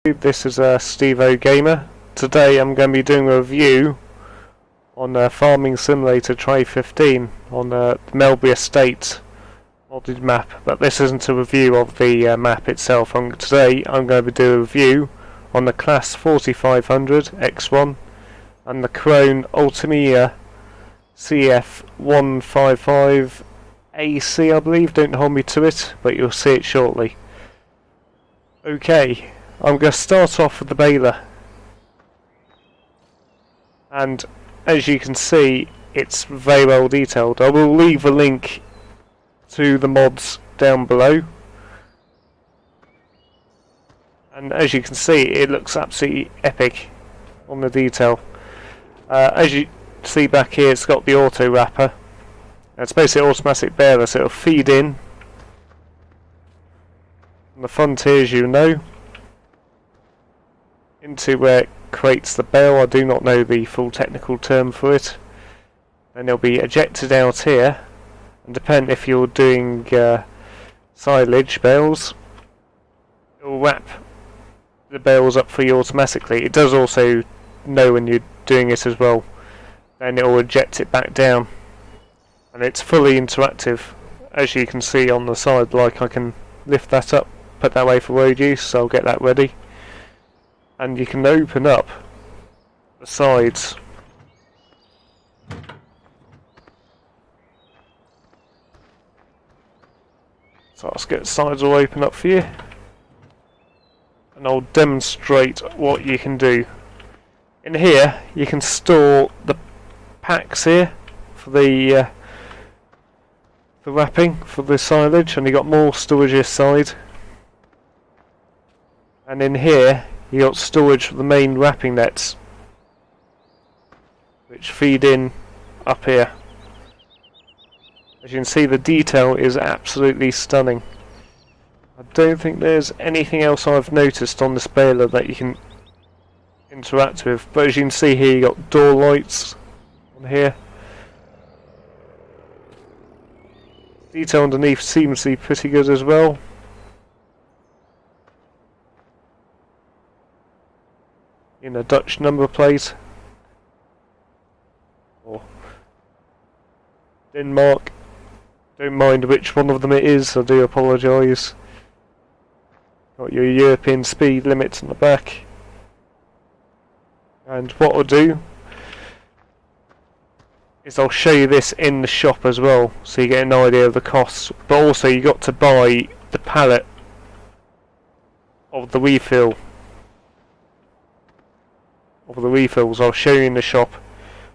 This is Stevo+Gamer. Today I'm going to be doing a review on Farming Simulator Tray 15 on the Melbury Estate modded map, but this isn't a review of the map itself. Today I'm going to do a review on the CLAAS 4500 X1 and the Krone Ultima CF 155 AC, I believe. Don't hold me to it, but you'll see it shortly. Okay. I'm going to start off with the baler, and as you can see it's very well detailed. I will leave a link to the mods down below, and as you can see it looks absolutely epic on the detail. As you see back here, it's got the auto wrapper. It's basically automatic baler, so it'll feed in on the front here, as you know, into where it creates the bale. I do not know the full technical term for it. Then it'll be ejected out here, and depending if you're doing silage bales, it will wrap the bales up for you automatically. It does also know when you're doing it as well. Then it will eject it back down, and it's fully interactive, as you can see on the side. Like, I can lift that up, put that away for road use, so I'll get that ready. And you can open up the sides. So let's get the sides all open up for you, and I'll demonstrate what you can do. In here you can store the packs here for the wrapping for the silage, and you got more storage this side. And in here you got storage for the main wrapping nets, which feed in up here. As you can see, the detail is absolutely stunning. I don't think there's anything else I've noticed on this baler that you can interact with, but as you can see here, you got door lights on here. Detail underneath seems to be pretty good as well. In a Dutch number plate, or Denmark. Don't mind which one of them it is, I do apologise. Got your European speed limits on the back. And what I'll do is I'll show you this in the shop as well, so you get an idea of the costs. But also you got to buy the pallet of the refill. Of the refills. I'll show you in the shop.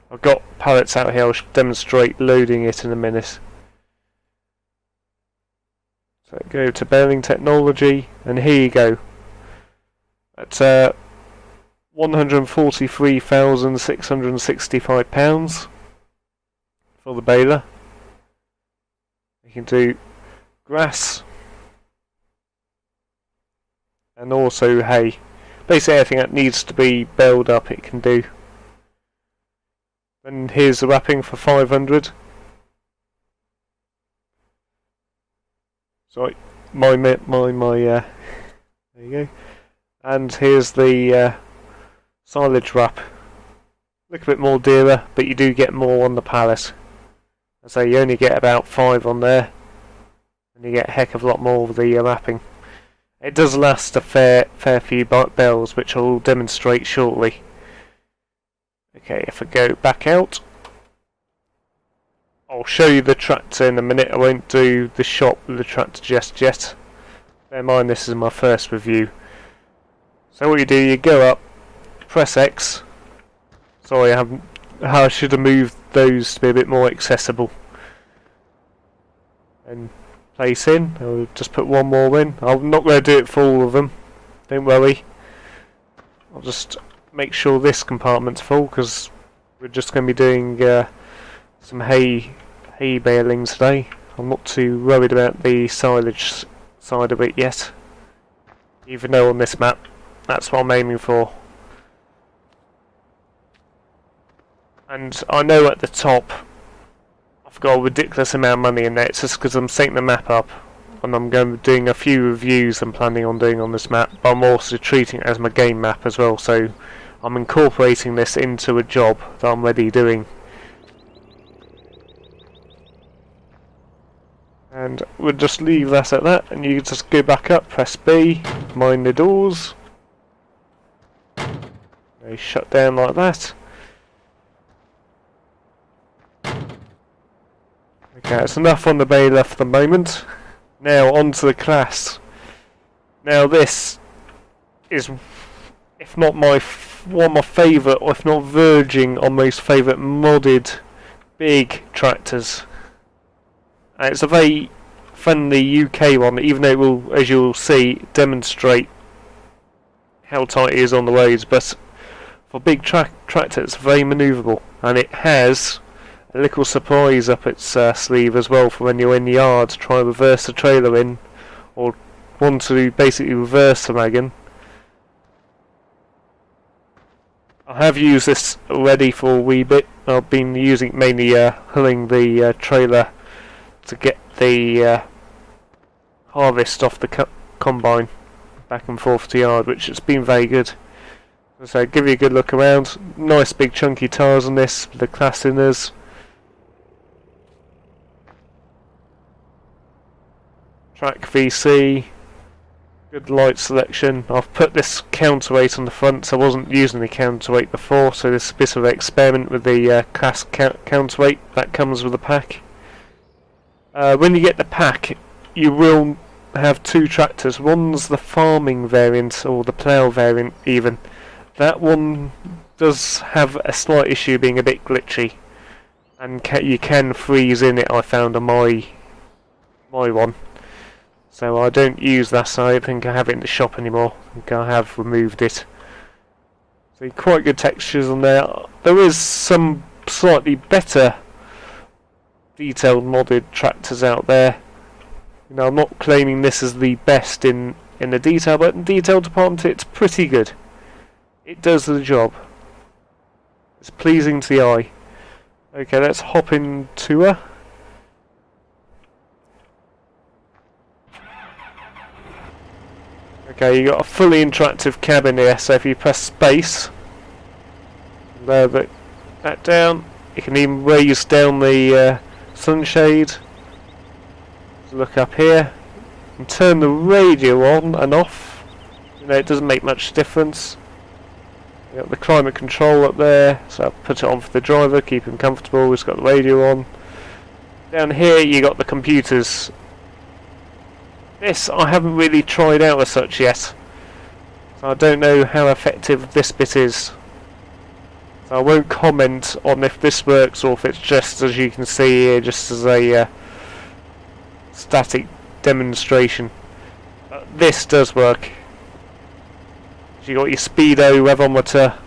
I've got pallets out here. I'll demonstrate loading it in a minute. So go to baling technology, and here you go. That's £143,665 for the baler. You can do grass and also hay. Basically anything that needs to be baled up it can do. And here's the wrapping for 500. Sorry, there you go. And here's the silage wrap. Look a bit more dearer, but you do get more on the pallet. So you only get about 5 on there, and you get a heck of a lot more of the wrapping. It does last a fair few bales, which I'll demonstrate shortly. Okay, if I go back out, I'll show you the tractor in a minute. I won't do the shop with the tractor just yet. Bear in mind this is my first review. So what you do, you go up, press X. Sorry, I should have moved those to be a bit more accessible. And place in. I'll just put one more in. I'm not going to do it for all of them, don't worry. I'll just make sure this compartment's full, because we're just going to be doing some hay baling today. I'm not too worried about the silage side of it yet, even though on this map that's what I'm aiming for. And I know at the top I've got a ridiculous amount of money in there. It's just because I'm setting the map up and I'm going to be doing a few reviews I'm planning on doing on this map, but I'm also treating it as my game map as well, so I'm incorporating this into a job that I'm already doing. And we'll just leave that at that, and you just go back up, press B, mind the doors. They shut down like that. Okay, that's enough on the bailiff for the moment. Now on to the CLAAS. Now this is, if not one of my favourite, or if not verging on most favourite modded big tractors. And it's a very friendly UK one, even though it will, as you'll see, demonstrate how tight it is on the roads, but for big tractor it's very manoeuvrable, and it has a little surprise up its sleeve as well for when you're in the yard to try and reverse the trailer in, or want to basically reverse the wagon. I have used this already for a wee bit. I've been using it mainly hulling the trailer to get the harvest off the combine back and forth to the yard, which has been very good. So give you a good look around. Nice big chunky tyres on this, the CLAAS inners. Track VC, good light selection. I've put this counterweight on the front, so I wasn't using the counterweight before, so this is a bit of an experiment with the CLAAS counterweight that comes with the pack. When you get the pack, you will have two tractors. One's the farming variant, or the plough variant even. That one does have a slight issue being a bit glitchy, and you can freeze in it, I found on my one. So I don't use that, so I don't think I have it in the shop anymore. I think I have removed it. So quite good textures on there. There is some slightly better detailed modded tractors out there. You know, I'm not claiming this is the best in the detail, but in the detail department it's pretty good. It does the job. It's pleasing to the eye. Okay, let's hop into her. Okay, you got a fully interactive cabin here, so if you press space, lower that down, you can even raise down the sunshade. Look up here and turn the radio on and off. You know, it doesn't make much difference. You got the climate control up there, so I'll put it on for the driver, keep him comfortable. It's got the radio on. Down here you got the computers. This I haven't really tried out as such yet, so I don't know how effective this bit is. So I won't comment on if this works or if it's just, as you can see here, just as a static demonstration. This does work. So you got your speedo, weathermeter,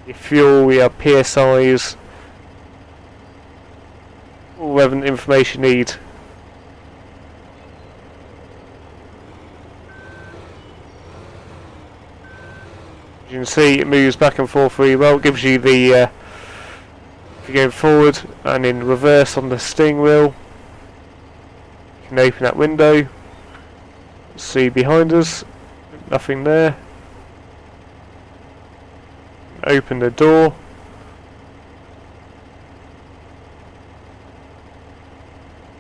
your fuel, your PSIs, all relevant information you need. As you can see, it moves back and forth really well. It gives you the if you go forward and in reverse on the steering wheel, you can open that window. See behind us, nothing there. Open the door.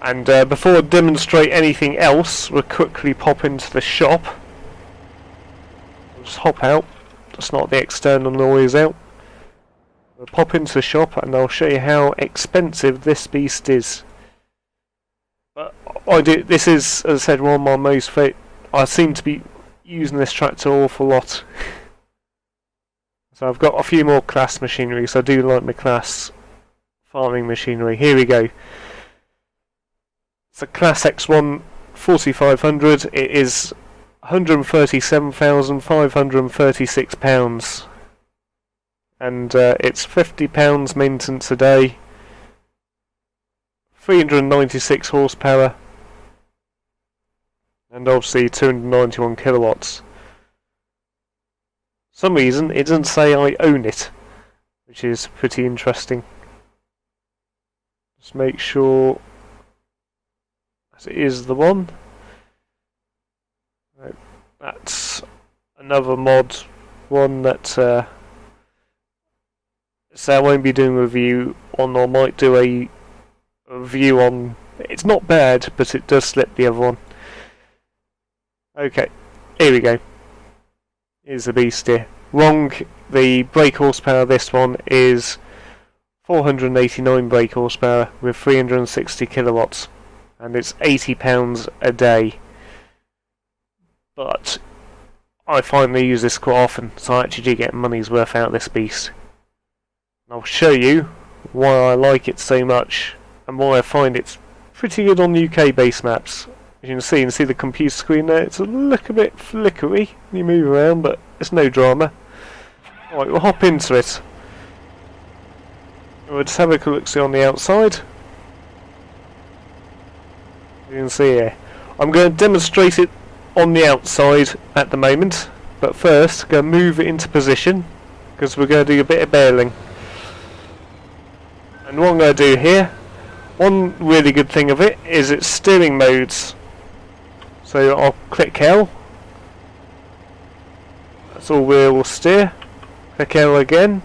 And before I demonstrate anything else, we'll quickly pop into the shop. We'll just hop out, just not the external noise out. We'll pop into the shop and I'll show you how expensive this beast is. But this is, as I said, one of my most favourite. I seem to be using this tractor an awful lot. So I've got a few more CLAAS machinery, so I do like my CLAAS farming machinery. Here we go. It's a CLAAS X1 4500. It is £137,536, and it's £50 maintenance a day, 396 horsepower, and obviously 291 kilowatts. For some reason it doesn't say I own it, which is pretty interesting. Just make sure it is the one. That's another mod, one that so I won't be doing a review on, or might do a review on. It's not bad, but it does slip the other one. Okay, here we go. Here's the beast here. Wrong, the brake horsepower of this one is 489 brake horsepower with 360 kilowatts, and it's £80 a day. But I finally use this quite often, so I actually do get money's worth out of this beast. And I'll show you why I like it so much and why I find it's pretty good on UK base maps. As you can see the computer screen there, it's a little bit flickery when you move around, but it's no drama. Alright, we'll hop into it. We'll just have a quick look on the outside. You can see here. I'm going to demonstrate it on the outside at the moment, but first I'm going to move it into position because we're going to do a bit of bailing. And what I'm going to do here, one really good thing of it is its steering modes. So I'll click L, that's all wheel steer, click L again.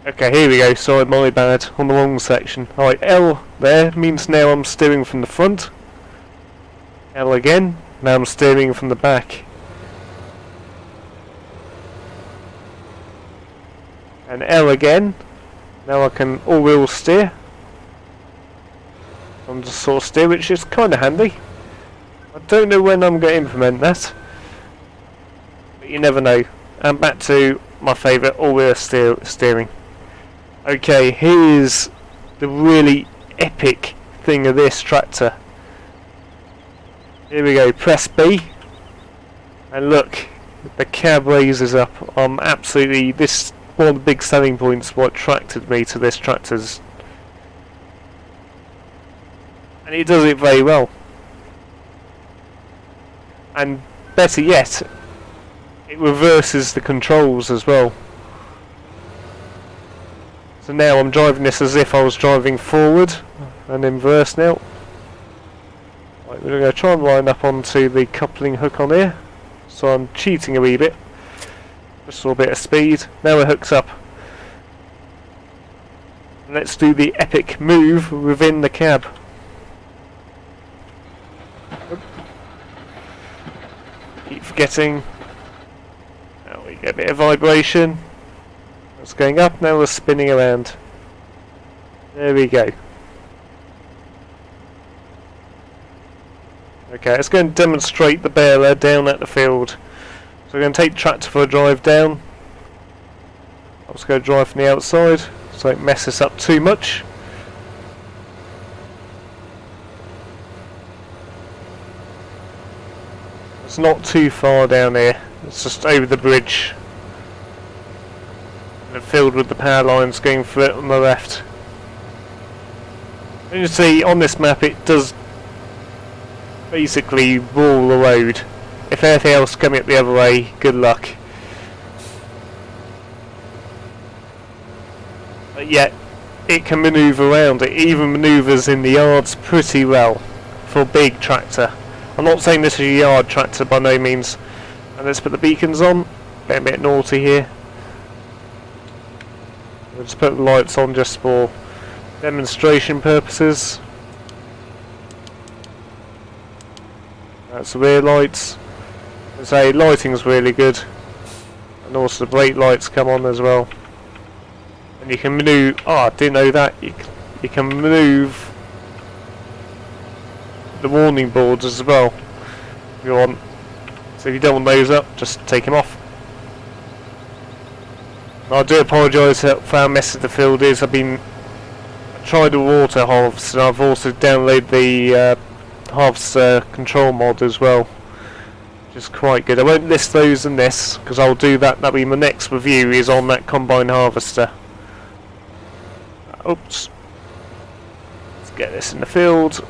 Okay, here we go, sorry, my bad, on the wrong section. Alright, L there means now I'm steering from the front. L again, now I'm steering from the back. And L again, now I can all-wheel steer. I'm just sort of steer, which is kind of handy. I don't know when I'm going to implement that, but you never know. And back to my favourite all-wheel steering. Okay, here's the really epic thing of this tractor. Here we go, press B, and look, the cab raises up. Absolutely, this is one of the big selling points what attracted me to this tractor's. And it does it very well. And better yet, it reverses the controls as well. So now I'm driving this as if I was driving forward and in reverse now. Right, we're going to try and line up onto the coupling hook on here. So I'm cheating a wee bit. Just a bit of speed. Now we're hooked up. Let's do the epic move within the cab. Keep forgetting. Now we get a bit of vibration. It's going up, now we're spinning around. There we go. Okay, let's go and demonstrate the baler down at the field. So we're going to take the tractor for a drive down. I'll just go drive from the outside so it don't mess us up too much. It's not too far down here, it's just over the bridge. And filled with the power lines going through it on the left. And you see on this map it does basically rule the road. If anything else coming up the other way, good luck. But yet it can manoeuvre around. It even manoeuvres in the yards pretty well for a big tractor. I'm not saying this is a yard tractor by no means. And let's put the beacons on. Getting a bit naughty here. We'll just put the lights on just for demonstration purposes. That's the rear lights. I say lighting's really good, and also the brake lights come on as well. And you can move. Oh, I didn't know that. You can move the warning boards as well if you want. So if you don't want those up, just take them off. I do apologise for how messy the field is. I tried the water halves, and I've also downloaded the halves control mod as well, which is quite good. I won't list those in this because I'll do that. That'll be my next review, is on that combine harvester. Oops. Let's get this in the field.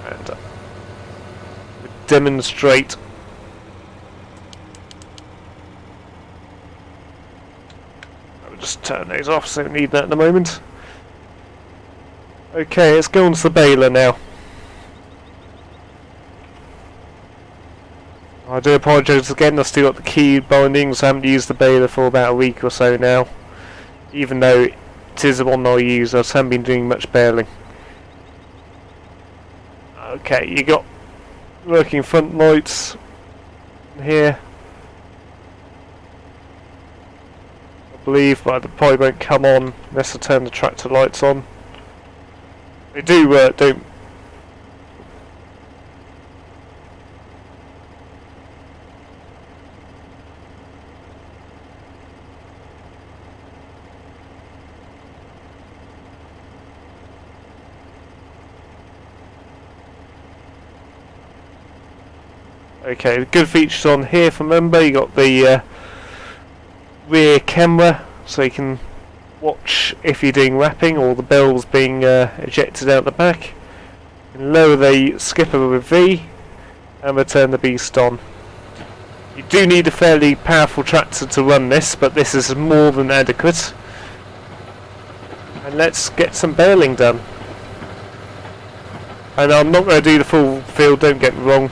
And we're demonstrate. I'll just turn those off, so I don't need that at the moment. Okay, let's go on to the baler now. I do apologise again, I've still got the key bindings. I haven't used the baler for about a week or so now. Even though it is the one I'll use, I just haven't been doing much baling. Okay, you got working front lights here, I believe, but they probably won't come on unless I turn the tractor lights on. They do work, don't. Okay, good features on here from Member. You got the rear camera, so you can watch if you're doing wrapping or the bells being ejected out the back. You can lower the skipper with V and return the beast on. You do need a fairly powerful tractor to run this, but this is more than adequate. And let's get some baling done. And I'm not going to do the full field, don't get me wrong,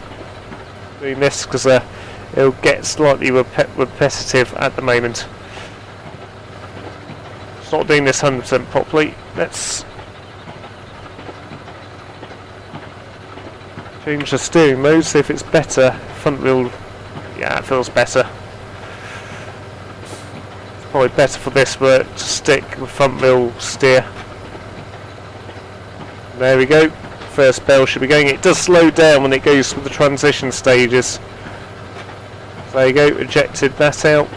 doing this because it'll get slightly repetitive at the moment. It's not doing this 100% properly. Let's change the steering mode, see if it's better. Front wheel, yeah, it feels better. It's probably better for this work to stick with front wheel steer. There we go. First bell should be going. It does slow down when it goes through the transition stages. So there you go, ejected that out.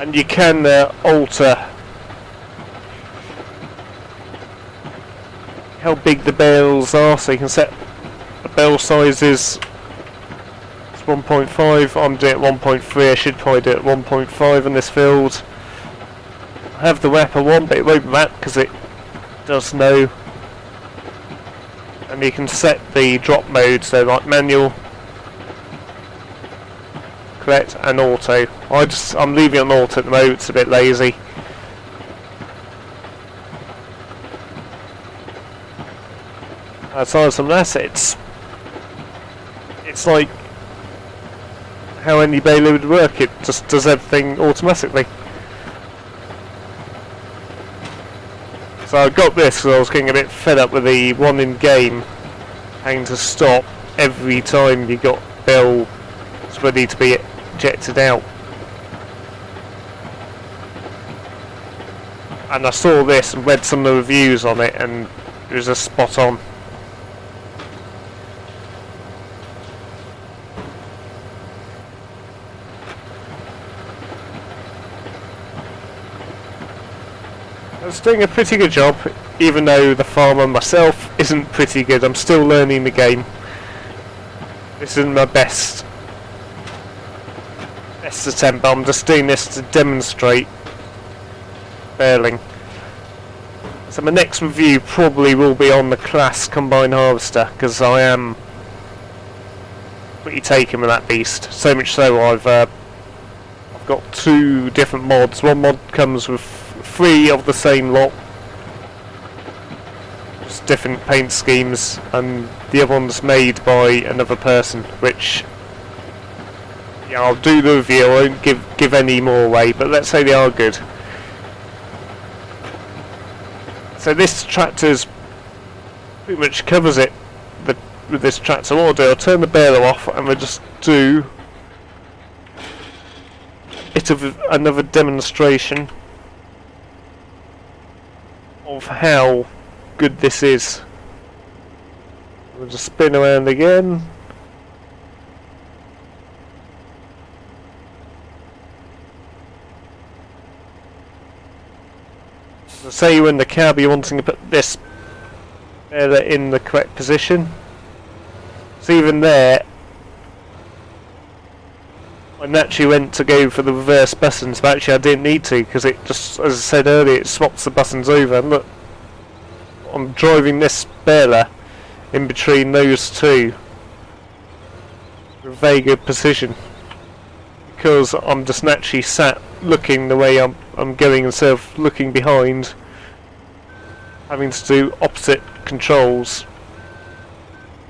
And you can alter how big the bales are, so you can set the bell sizes. It's 1.5, I'm doing it 1.3, I should probably do it 1.5 in this field. I have the wrapper one, but it won't wrap because it does know. And you can set the drop mode, so like manual, correct, and auto. I'm leaving it on auto at the moment, it's a bit lazy. Aside from that, it's like how any baler would work, it just does everything automatically. So I got this because I was getting a bit fed up with the one in game having to stop every time you got bell ready to be ejected out. And I saw this and read some of the reviews on it, and it was just spot on. It's doing a pretty good job, even though the farmer myself isn't pretty good. I'm still learning the game. This isn't my best attempt, but I'm just doing this to demonstrate baling. So my next review probably will be on the CLAAS combine harvester, because I am pretty taken with that beast. So much so I've got two different mods. One mod comes with 3 of the same lot, just different paint schemes, and the other one's made by another person, which, yeah, I'll do the review. I won't give any more away, but let's say they are good. So this tractor's pretty much covers it with this tractor. What I'll do, I'll turn the baler off and we'll just do bit of another demonstration of how good this is. We'll just spin around again. So say you're in the cab, you're wanting to put this baler in the correct position. So even there, I and actually went to go for the reverse buttons, but actually I didn't need to, because it just, as I said earlier, it swaps the buttons over. And look, I'm driving this baler in between those two with very good precision, because I'm just naturally sat looking the way I'm going instead of looking behind, having to do opposite controls.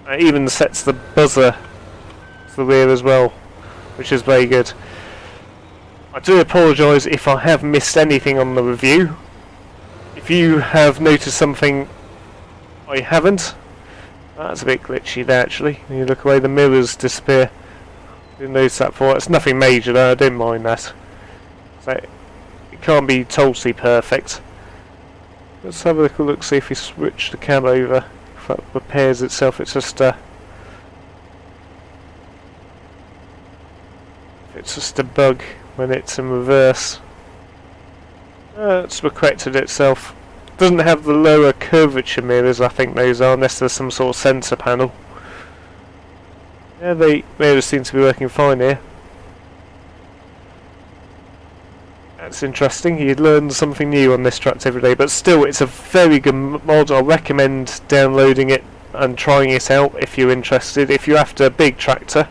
It even sets the buzzer to the rear as well, which is very good. I do apologise if I have missed anything on the review. If you have noticed something I haven't, that's a bit glitchy there actually. When you look away, the mirrors disappear. Didn't notice that before. It's nothing major though, I don't mind that. So it can't be totally perfect. Let's have a little look, see if we switch the cam over, if that repairs itself. It's just a bug when it's in reverse. It's corrected itself. Doesn't have the lower curvature mirrors, I think those are, unless there's some sort of sensor panel. Yeah, the mirrors seem to be working fine here. That's interesting. You'd learn something new on this tractor every day, but still it's a very good mod. I recommend downloading it and trying it out if you're interested. If you're after a big tractor,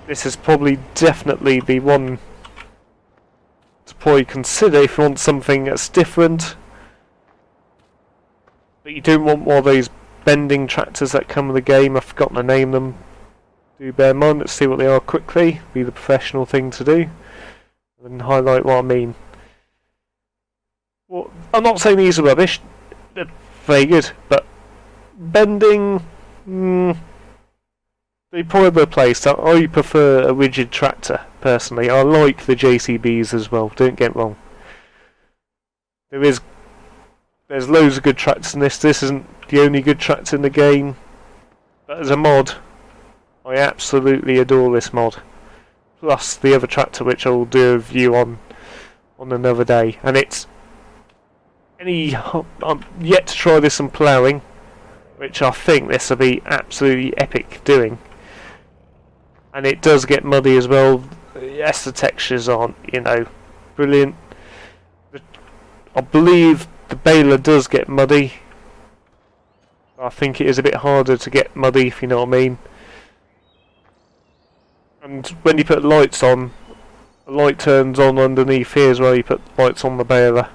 this is probably definitely the one to probably consider if you want something that's different, but you don't want more of those bending tractors that come with the game. I've forgotten to name them. Do bear in mind. Let's see what they are quickly. Be the professional thing to do and highlight what I mean. Well, I'm not saying these are rubbish. They're very good, but bending, they probably replaced. I prefer a rigid tractor, personally. I like the JCBs as well, don't get wrong. There's loads of good tractors in this. This isn't the only good tractor in the game, but as a mod, I absolutely adore this mod. Plus the other tractor, which I will do a review on another day. And I'm yet to try this on ploughing, which I think this will be absolutely epic doing. And it does get muddy as well. Yes, the textures aren't, brilliant. I believe the baler does get muddy. I think it is a bit harder to get muddy, if you know what I mean. And when you put lights on, the light turns on underneath here as well. You put lights on the baler.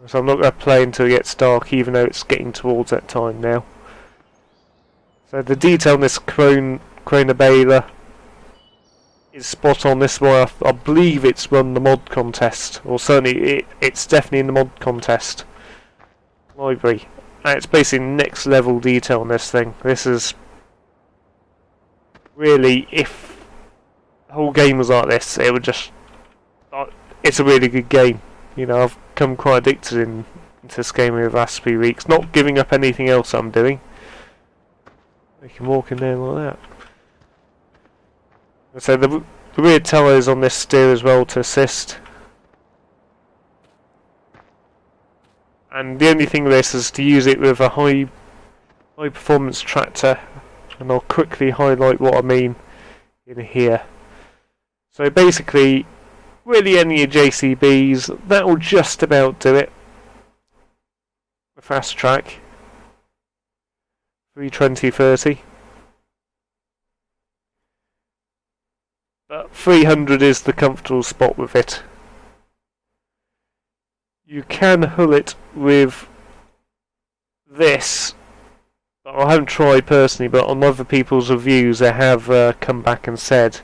So I'm not going to play until it gets dark, even though it's getting towards that time now. So the detail on this Krone baler is spot on. This is why I believe it's won the mod contest, or certainly it's definitely in the mod contest library. And it's basically next level detail on this thing. This is really, if the whole game was like this, it would just, it's a really good game. I've become quite addicted into this game over the last few weeks, not giving up anything else I'm doing. You can walk in there like that. So the rear tellers on this steer as well to assist. And the only thing with this is to use it with a high performance tractor, and I'll quickly highlight what I mean in here. So basically, really any of your JCBs, that will just about do it. The fast track, 320/30. But 300 is the comfortable spot with it. You can hull it with this. I haven't tried personally, but on other people's reviews they have come back and said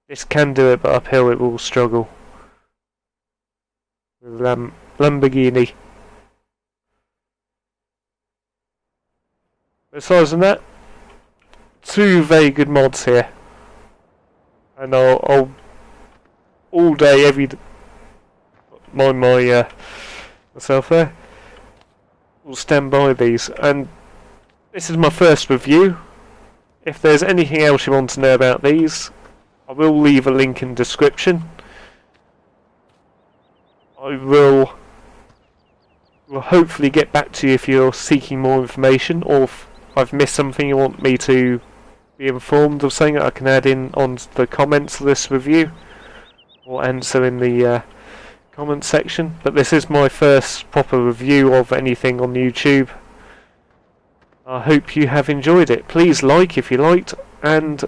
this can do it, but uphill it will struggle. With Lamborghini. Besides that, two very good mods here. And I'll all day, every day, mind myself there, will stand by these. And this is my first review. If there's anything else you want to know about these, I will leave a link in the description. I will hopefully get back to you if you're seeking more information, or if I've missed something you want me to be informed of something, I can add in on the comments of this review or answer in the comment section. But this is my first proper review of anything on YouTube. I hope you have enjoyed it. Please like if you liked, and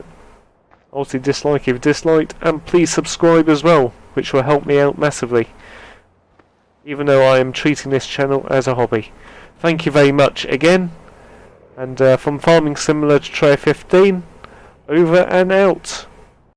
obviously dislike if you disliked, and please subscribe as well, which will help me out massively, even though I am treating this channel as a hobby. Thank you very much again, and from Farming Similar to Tray 15, over and out.